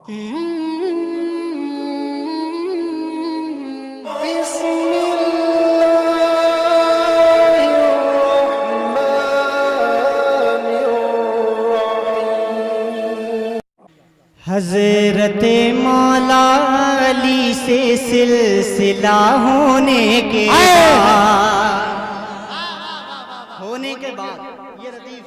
حضرت مولا علی سے سلسلہ ہونے کے بعد یہ ردیف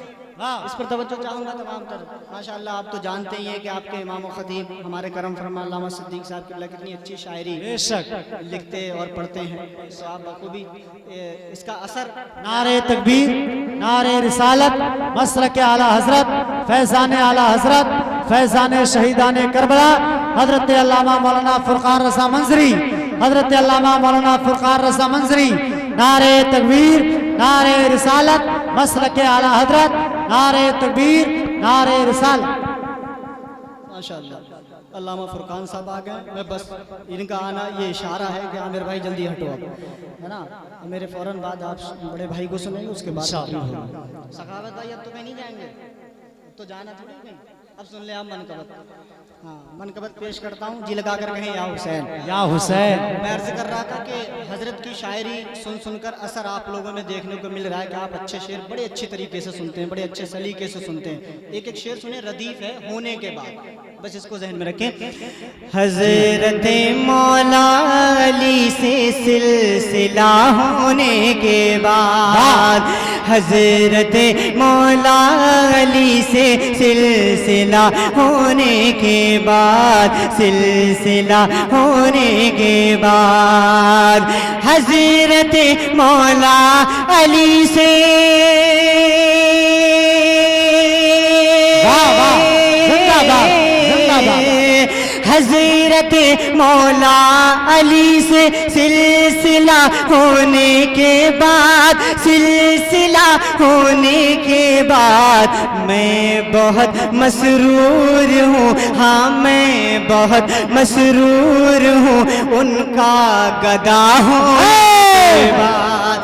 اس پر توجہ چاہوں گا تمام تر. ماشاءاللہ آپ تو جانتے ہی ہیں کہ آپ کے امام و خطیب ہمارے کرم فرما علامہ صدیق صاحب کی کتنی اچھی شاعری لکھتے اور پڑھتے ہیں. تو آپ بخوبی اس کا اثر نعرہ تکبیر، نعرہ رسالت، مسلک اعلیٰ حضرت، فیضان اعلیٰ حضرت، فیضان شہیدان کربلا حضرت علامہ مولانا فرقان رضا منظری، حضرت علامہ مولانا فرقان رضا منظری. نعرہ تکبیر، نعرہ رسالت، مسلک اعلیٰ حضرت، نعرہ تکبیر، نعرہ رسالت. ماشاءاللہ علامہ فرقان صاحب آ گئے. میں بس ان کا آنا یہ اشارہ ہے کہ عامر بھائی جلدی ہٹو اب، ہے نا. میرے فوراً بعد آپ بڑے بھائی کو سنیں گے، اس کے بعد سخاوت بھائی اب تو کہیں نہیں جائیں گے، تو جانا تھوڑی کہیں. اب سن لیں آپ منقبت. ہاں منقبت پیش کرتا ہوں، جی لگا کر کہیں یا حسین یا حسین. میں عرض کر رہا تھا کہ حضرت کی شاعری سن کر اثر آپ لوگوں میں دیکھنے کو مل رہا ہے کہ آپ اچھے شعر بڑے اچھے طریقے سے سنتے ہیں، بڑے اچھے سلیقے سے سنتے ہیں. ایک ایک شعر سنیں، ردیف ہے ہونے کے بعد، بس اس کو ذہن میں رکھیں. حضرت مولا علی سے سلسلہ ہونے کے بعد، حضرت مولا علی سے سلسلہ ہونے کے بعد، سلسلہ ہونے کے بعد، حضرت مولا علی سے حضرت مولا علی سے سلسلہ ہونے کے بعد، سلسلہ ہونے کے بعد، میں بہت مسرور ہوں. ہاں میں بہت مسرور ہوں ان کا گدا ہونے کے بعد.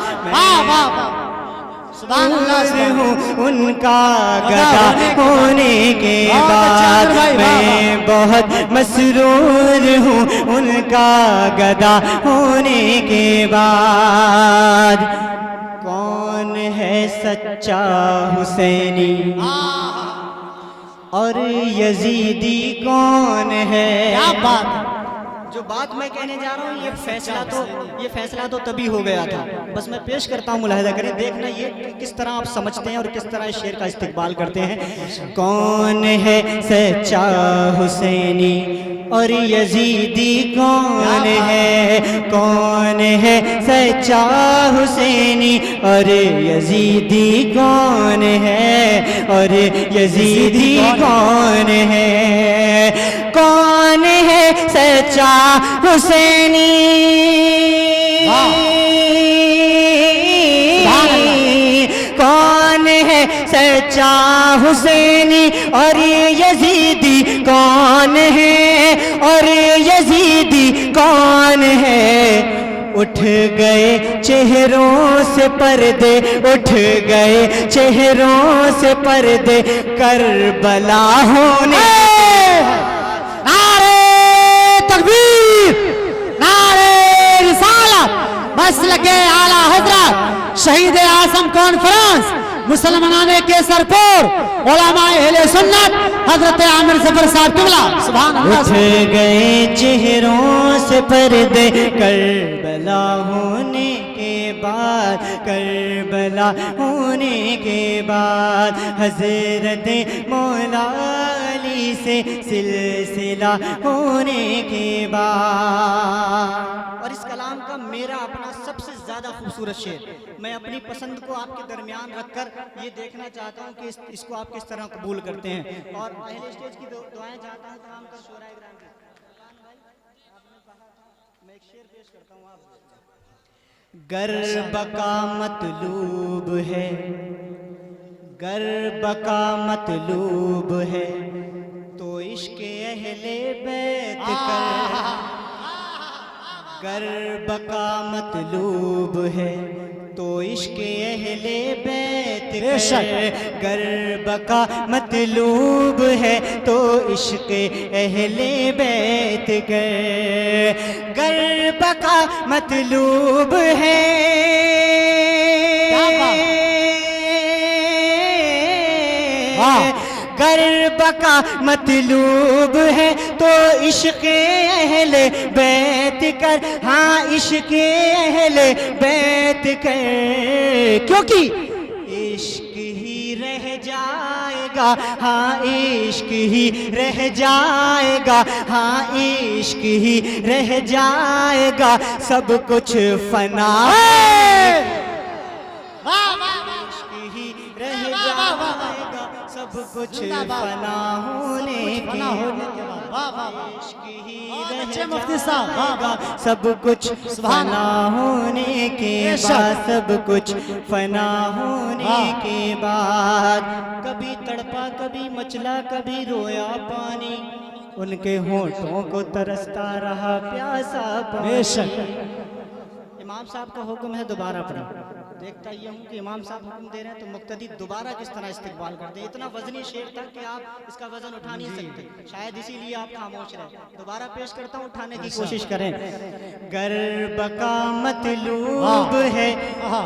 ان کا گدا ہونے کے بعد، میں بہت مسرور ہوں ان کا گدا ہونے کے بعد. کون ہے سچا حسینی اور یزیدی کون ہے؟ جو بات میں کہنے جا رہا ہوں یہ فیصلہ تو تبھی ہو گیا تھا. بس میں پیش کرتا ہوں، ملاحظہ کریں، دیکھنا یہ کہ کس طرح آپ سمجھتے ہیں اور کس طرح اس شعر کا استقبال کرتے ہیں. کون ہے سچا حسینی اور یزیدی کون ہے؟ کون ہے سچا حسینی اور یزیدی کون ہے؟ اور یزیدی کون ہے؟ کون ہے سچا حسینی کون ہے سچا حسینی اور یزیدی کون ہے؟ اور یزیدی کون ہے؟ اٹھ گئے چہروں سے پردے، اٹھ گئے چہروں سے پردے کربلا ہونے. نعرہ تکبیر، نعرہ رسالت، مسلک اعلیٰ حضرت، شہید اعظم کانفرنس، مسلمانان کے سرپور، علماء اہل سنت، حضرت عامر ظفر صاحب قبلہ. سبحان اللہ. اٹھ گئے چہروں سے پردے کربلا ہونے کے بعد، کربلا ہونے کے بعد، حضرت مولا علی سے سلسلہ ہونے کے بعد. اور اس کلام کا میرا اپنا سب سے زیادہ خوبصورت شعر، میں اپنی پسند کو آپ کے درمیان رکھ کر یہ دیکھنا چاہتا ہوں کہ اس کو آپ کس طرح قبول کرتے ہیں. اور اہل اسٹیج کی دعائیں چاہتا ہوں تمام کا شورائے کرام کی. میں ایک شعر پیش کرتا ہوں. آپ گر بقا مطلوب ہے، گر بقا مطلوب ہے تو عشق اہل بیت کر. گر بقا مطلوب ہے تو عشق اہل بیت بے شک گر بقا مطلوب ہے تو عشق اہل بیت گر بقا مطلوب ہے گر بقا مطلوب ہے تو عشق اہل بیت کر ہاں عشق اہل بیت کر کیونکہ عشق ہی رہ جائے گا ہاں عشق ہی رہ جائے گا ہاں عشق ہی رہ جائے گا سب کچھ فنا عشق ہی رہ جائے گا سب کچھ فنا ہونے کے بعد عشق ہی رہ مفتی صاحب گا سب کچھ فنا ہونے کے بعد سب کچھ فنا ہونے کے بعد کبھی تڑپا کبھی مچلا کبھی رویا پانی ان کے ہونٹوں کو ترستا رہا پیاسا بے شک امام صاحب کا حکم ہے دوبارہ پڑھیں دیکھتا یہ ہوں کہ امام صاحب حکم دے رہے ہیں تو مقتدی دوبارہ کس طرح استقبال کرتے ہیں اتنا وزنی شعر تھا کہ آپ اس کا وزن اٹھا نہیں سکتے شاید اسی لیے آپ خاموش رہے دوبارہ پیش کرتا ہوں اٹھانے کی کوشش کریں گر بقا مطلوب ہے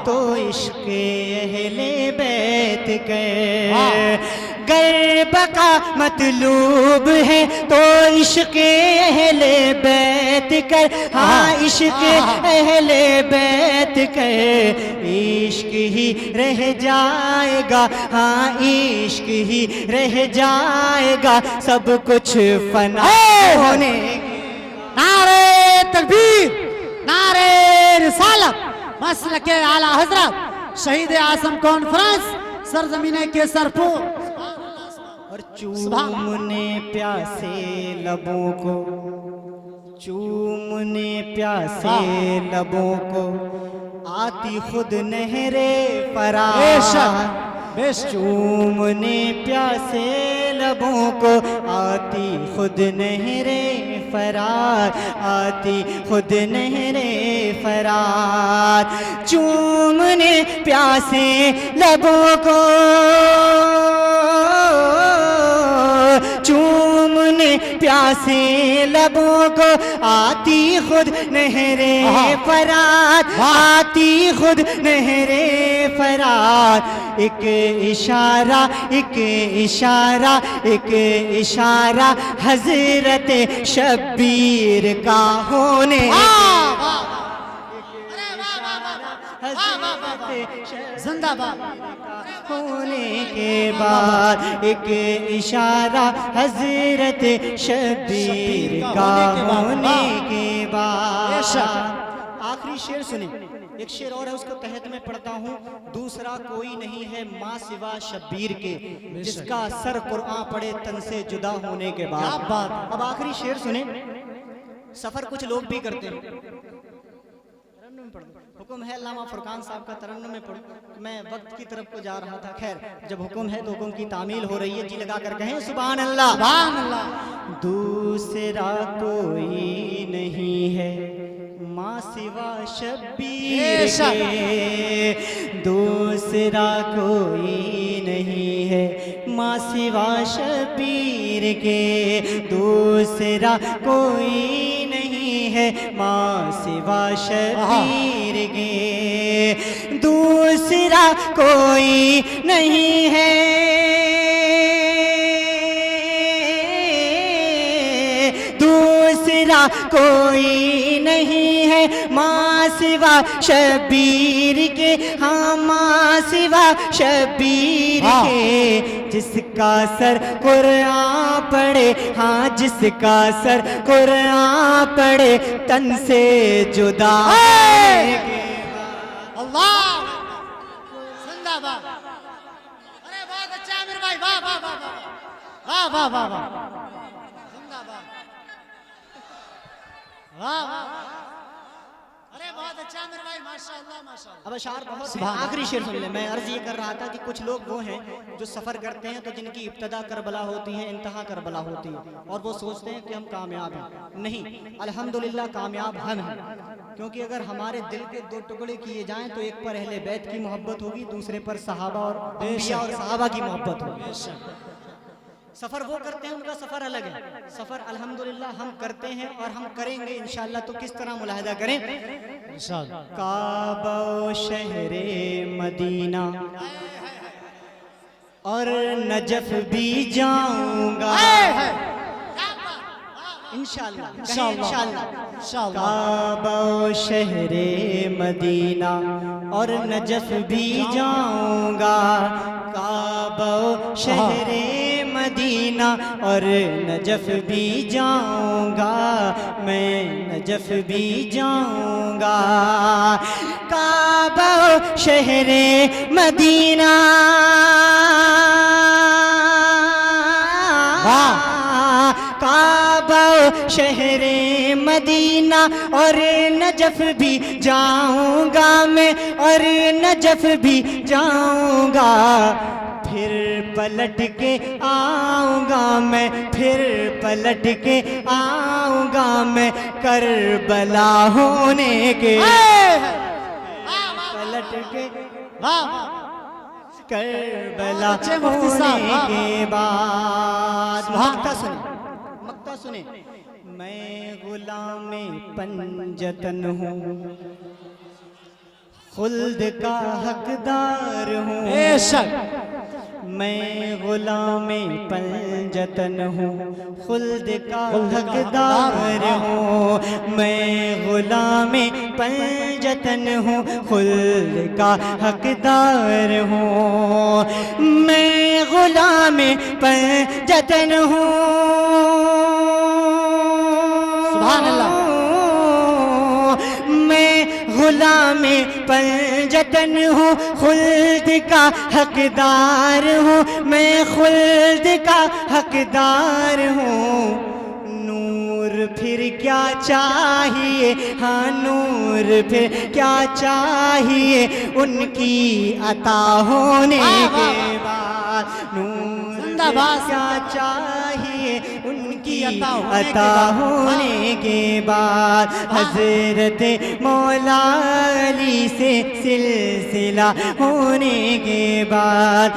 تو عشق اہل بیت گر بقا مطلوب ہے تو عشق اہل بیت کر ہاں عشق اہل بیت کر عشق ہی رہ جائے گا ہاں عشق ہی رہ جائے گا سب کچھ فنا ہونے نعرہ تکبیر نعرہ رسالت مسلک اعلی حضرت شہید اعظم کانفرنس سرزمین کیسر پور اور چومنے پیاسے لبوں کو چومنے پیاسے لبوں کو آتی خود نہر فرات چومنے پیاسے لبوں کو آتی خود نہر فرات آتی خود نہر فرات چومنے پیاسے لبوں کو چومنے پیاسے لبوں کو آتی خود نہر فرات آتی خود نہر فرات ایک اشارہ ایک اشارہ ایک اشارہ حضرت شبیر کا ہونے زندہ باد ہونے کے بعد ایک اشارہ حضرت شبیر کا ہونے کے بعد آخری شعر سنیں ایک شعر اور ہے اس کو تحت میں پڑھتا ہوں دوسرا کوئی نہیں ہے ماں سوا شبیر کے جس کا سر قرآن پڑے تن سے جدا ہونے کے بعد اب آخری شعر سنیں سفر کچھ لوگ بھی کرتے ہیں حکم ہے علامہ فرقان صاحب کا ترنم میں پڑھوں میں وقت کی طرف کو جا رہا تھا خیر جب حکم ہے تو حکم کی تعمیل ہو رہی ہے جی لگا کر کہیں سبحان اللہ سبحان اللہ دوسرا کوئی نہیں ہے ماں سوا شبیر کے دوسرا کوئی نہیں ہے ماں سوا شبیر کے دوسرا کوئی نہیں ہے ماں سوا شبیر کے دوسرا کوئی نہیں ہے دوسرا کوئی نہیں ہے ماں سوا شبیر کے ہاں ماں سوا شبیر کے جس کا سر قرآن پڑھے ہاں جس کا سر قرآن پڑھے تن سے جدا اللہ زندہ باد ارے بہت اچھا عامر بھائی واہ واہ واہ واہ واہ واہ زندہ باد واہ واہ ارے بہت اچھا میرے بھائی ماشاءاللہ ماشاءاللہ. اب اشعار بہت ہیں، آخری شعر سن لیں. میں عرض یہ کر رہا تھا کہ کچھ لوگ وہ ہیں جو سفر کرتے ہیں تو جن کی ابتدا کربلا ہوتی ہے، انتہا کربلا ہوتی ہے، اور وہ سوچتے ہیں کہ ہم کامیاب ہیں. نہیں، الحمدللہ کامیاب ہم ہیں، کیونکہ اگر ہمارے دل کے دو ٹکڑے کیے جائیں تو ایک پر اہل بیت کی محبت ہوگی، دوسرے پر صحابہ اور انبیاء اور صحابہ کی محبت ہوگی. سفر وہ کرتے ہیں، ان کا سفر الگ ہے. سفر الحمدللہ ہم کرتے ہیں اور ہم کریں گے انشاءاللہ. تو کس طرح ملاحظہ کریں؟ انشاءاللہ. کعبہ و شہر مدینہ اور نجف بھی جاؤں گا انشاءاللہ. انشاءاللہ. کعبہ و شہر مدینہ اور نجف بھی جاؤں گا. کعبہ و شہر مدینہ اور نجف بھی جاؤں گا. میں نجف بھی جاؤں گا. کعبہ و شہر مدینہ کعبہ و شہر مدینہ اور نجف بھی جاؤں گا میں، اور نجف بھی جاؤں گا. پھر پلٹ کے آؤں گا میں، پھر پلٹ کے آؤں گا میں کربلا ہونے کے. پلٹ کے کربلا ہونے کے بعد. مقطع سنیں. میں غلام پنجتن ہوں، خلد کا حقدار ہوں. بے شک. میں غلام پنجتن ہوں، خلد کا حقدار ہوں. میں غلام پنجتن ہوں، خلد کا حقدار ہوں. میں غلام پنجتن ہوں. سبحان اللہ. میں غلام پنجتن ہوں، خلد کا حقدار ہوں. میں خلد کا حقدار ہوں. نور پھر کیا چاہیے، ہاں نور پھر کیا چاہیے ان کی عطا ہونے کے بعد. نور کیا چاہیے ان کی عطا ہونے کے بعد. حضرت مولا علی سے سلسلہ ہونے کے بعد.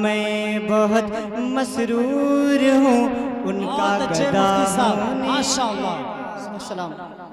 میں بہت مسرور ہوں ان کا گدا ہونے. ماشاءاللہ. السلام.